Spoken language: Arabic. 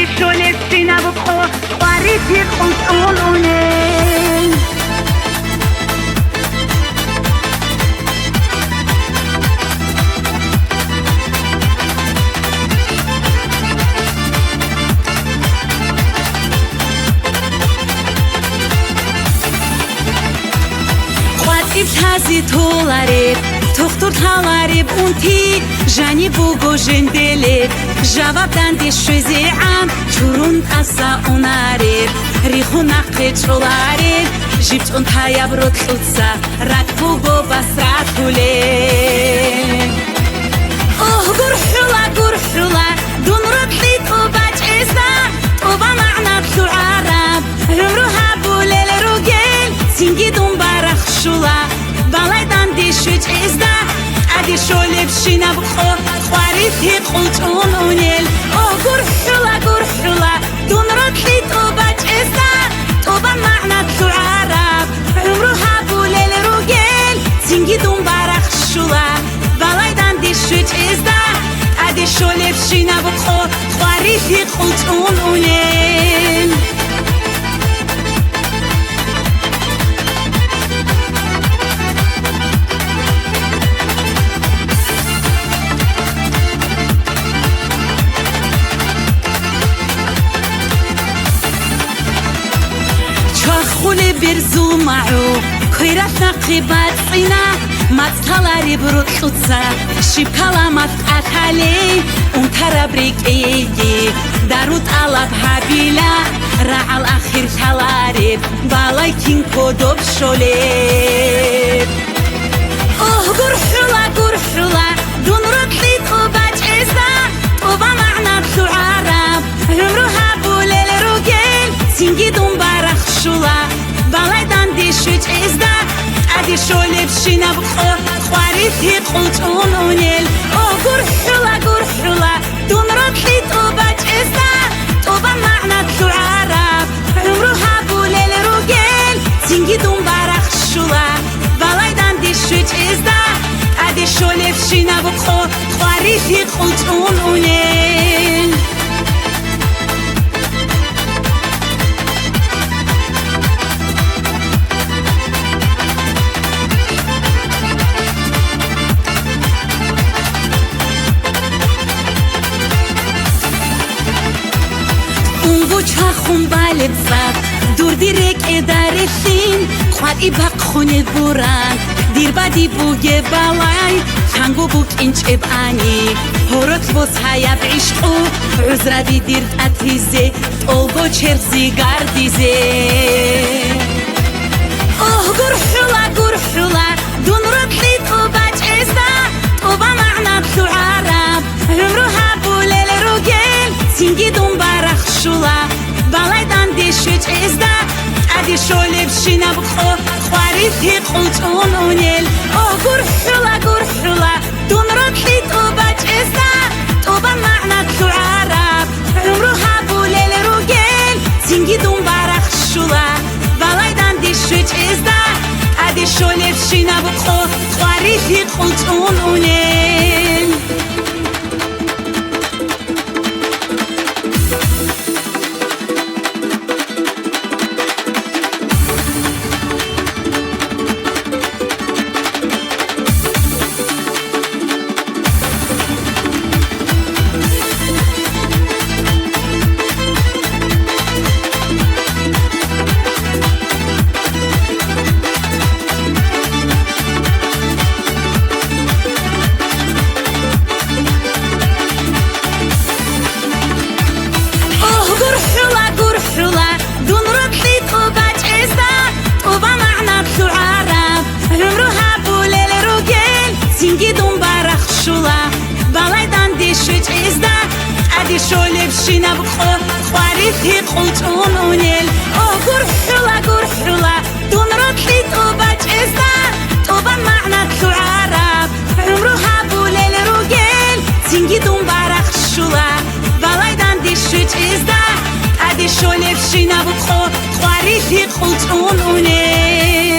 شولستینا بخو خواریتی خونسونونه تازی تولارib تختور تالارib اونتی جانی بوگو جندلib جواب دندی شوزیعم چورون تاسا اونارib ریخو نقی چولارib جیبت اون تایب رو تلوتسا رد بوگو بسرات هولib اوه گرحولا دون رتلی تو بچ ازا تو با معنا تو عرب رمروها بولیل رو گل سینگی دون برخ شولا بالاydaan دیشوچ ازدا ادی شولب شینا بخو خواریتی قلتون اونیل اوه گرحولا دون رتلی تو بچ ازدا تو با معنا تو عرب عمروها بولیل رو گل سینگی دون برخ شولا بالاydaan دیشوچ ازدا ادی شولب شینا بخو خواریتی قلتون اونیل خولي برزو معو كيرات نقيبات صينا ما تطلاري بروتلوتسا شيب كلامات أكالي ترابريك ايجي داروت على بحبيلا راع الأخير تلاريب بالايكين كودوب شوليب اوه قرحولا دون رتلي طوباج ازا طوبا معنا بتو عرب عمروها بوليل روجيل سينجي دون برخ شولا بالاydaan دیشوچ ازدا ادی شولب شینا بخو خواریتی قلتون اونیل اوه قرحولا دون رتلی تو بچ ازدا تو با معنا تو عرب عمروها بولیل رو گل سینگی دون برخ شولا بالاydaan دیشوچ ازدا ادی شولب شینا بخو خواریتی قلتون اونیل چاخون بالب زد دور دیرک ادارشین خواد ای باق خونه بوران دیر بدی بوگه بالای تنگو بوک اینچ ابانی هورت بوس حیات عشقو عزردی دیر اتیزه اولگو چرزی گردیزه اوه گرحولا دون رتلی تو بچ ازدا تو با معنا تو عرب عمروها بولیل رو گل سینگی دون برخ شولا بالاydaan دیشوچ ازدا ادی شولب شینا بخو خواریتی قلتون اونیل اوه گرحولا دون رتلی تو بچ ازدا تو با معنا تو عرب عمروها بولیل رو گل سینگی دون برخ شولا بالاydaan دیشوچ ازدا ادی شولب شینا بخو خواریتی قلتون اونیل بالاydaan دیشوچ ازدا ادی شولب شینا بخو خواریتی قلتون اونیل اوه گرحولا دون رتلی تو بچ ازدا تو با معنا تو عرب عمروها بولیل رو گل سینگی دون برخ شولا بالاydaan دیشوچ ازدا ادی شولب شینا بخو خواریتی قلتون اونیل